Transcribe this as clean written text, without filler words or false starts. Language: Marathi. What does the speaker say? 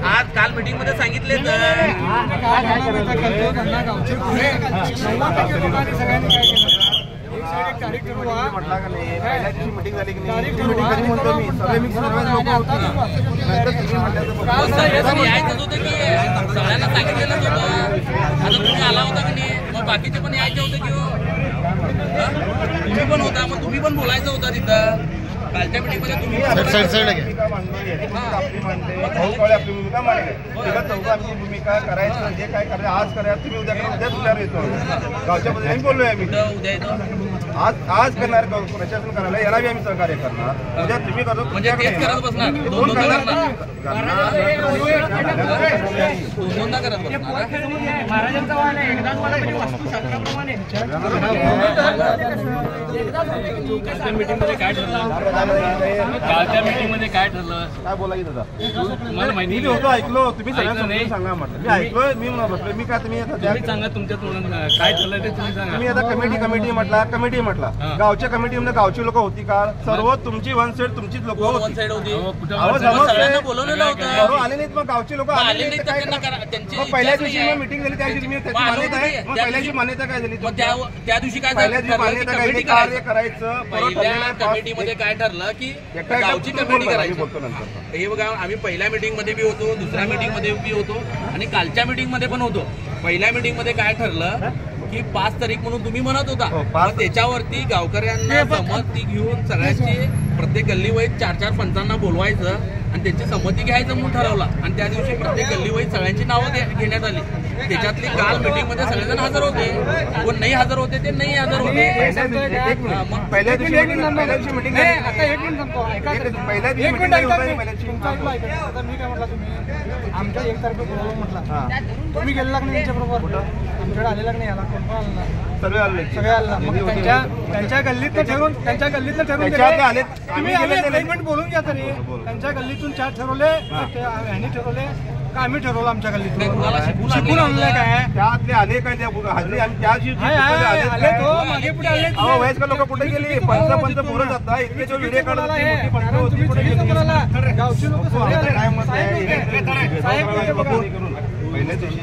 आज काल मीटिंग मध्ये सांगितले मीटिंग झाली की नाही म्हणतो मी सर्वे मिक्स यायचं होतं की सगळ्यांना सांगितलेलंच होतं. आता तुम्ही आला होता की नाही, मग बाकीचे पण यायचे होते की तुम्ही पण होता, मग तुम्ही पण बोलायचं होतं तिथं. कालच्या मीटिंग मध्ये तुम्ही आपली भूमिका मांडली, आमची भूमिका करायची जे काय करायचं आज करा, तुम्ही उद्या करा, उद्या तुझ्यावर येतो. गावच्या पद्धतीने बोललोय आम्ही, उद्या येतो आज करणार प्रशासन करायला, याला बी आम्ही सहकार्य करणार. उद्या तुम्ही करतो म्हणजे तेच करत बसणार, दोनदा करत बसणार. कालच्या मीटिंग मध्ये काय ठरलं, काय बोलायचं दादा? तुम्हाला माहिती होतं, ऐकलो. तुम्ही सगळ्यांना सांगा म्हटलं, मी ऐकलोय, मी बसलोय. मी काय तुम्ही सांगा तुमच्या तोंडात काय ठरलं ते तुम्ही सांगा. तुम्ही आता कमिटी म्हटला गावच्या कमिटीमध्ये गावची लोक होती का? सर्व तुमची वन साइड तुमचीच लोक होती. बोलवलेलं होतं, आले नाहीत. मग गावची लोक आले नाहीत. पहिल्या दिवशी मीटिंग झाली, त्या दिवशी मान्यता आहे. मग पहिल्या दिवशी मान्यता काय झाली? त्या दिवशी काय पहिल्या दिवशी मान्यता काय झाली? कार्य करायचं. पहिल्या कमिटीमध्ये काय ठरलं की गावची कमिटी करायची. बोलतो नंतर. हे बघा, आम्ही पहिल्या मीटिंग मध्ये बी होतो, दुसऱ्या मीटिंग मध्ये बी होतो आणि कालच्या मीटिंग मध्ये पण होतो. पहिल्या मीटिंग मध्ये काय ठरलं की 5 तारीख म्हणून तुम्ही म्हणत होता, मग त्याच्यावरती गावकऱ्यांना संमती घेऊन सगळ्यांची प्रत्येक गल्ली वाईज 4-4 पंचांना बोलवायचं आणि त्यांची संमती घ्यायचं म्हणून ठरवला. आणि त्या दिवशी प्रत्येक गल्ली वाईज सगळ्यांची नावं घेण्यात आली. त्याच्यातली काल मीटिंग मध्ये सगळेजण हजर होते, कोण नाही हजर होते ते नाही हजर होते. पहिल्या दिवशी मीटिंग आता एक मिनिट सांगतो, पहिल्या दिवशी मी काय म्हटलं, तुम्ही आमच्या 1 तारखेला बोलवलं म्हटलं, तुम्ही गेलेला की नाही त्यांच्याबरोबर? आमच्याकडे आलेला की नाही? आला कोण आला? सगळे आले. मग त्यांच्या गल्लीतलं ठरवून आले. तुम्ही स्टेटमेंट बोलून घ्या तरी. त्यांच्या गल्लीतून 4 ठरवले, ह्यांनी ठरवले का आम्ही ठरवलं आमच्या गल्लीतून? शिकून आणलं काय? त्यातले आले काय? त्या हजरी आम्ही त्या दिवशी आले तो मागे पुढे आले. वयस्कर लोक कुठे गेली? पंच पुढे जातात. इतके जो व्हिडिओ काढला गावची लोक पहिल्या दिवशी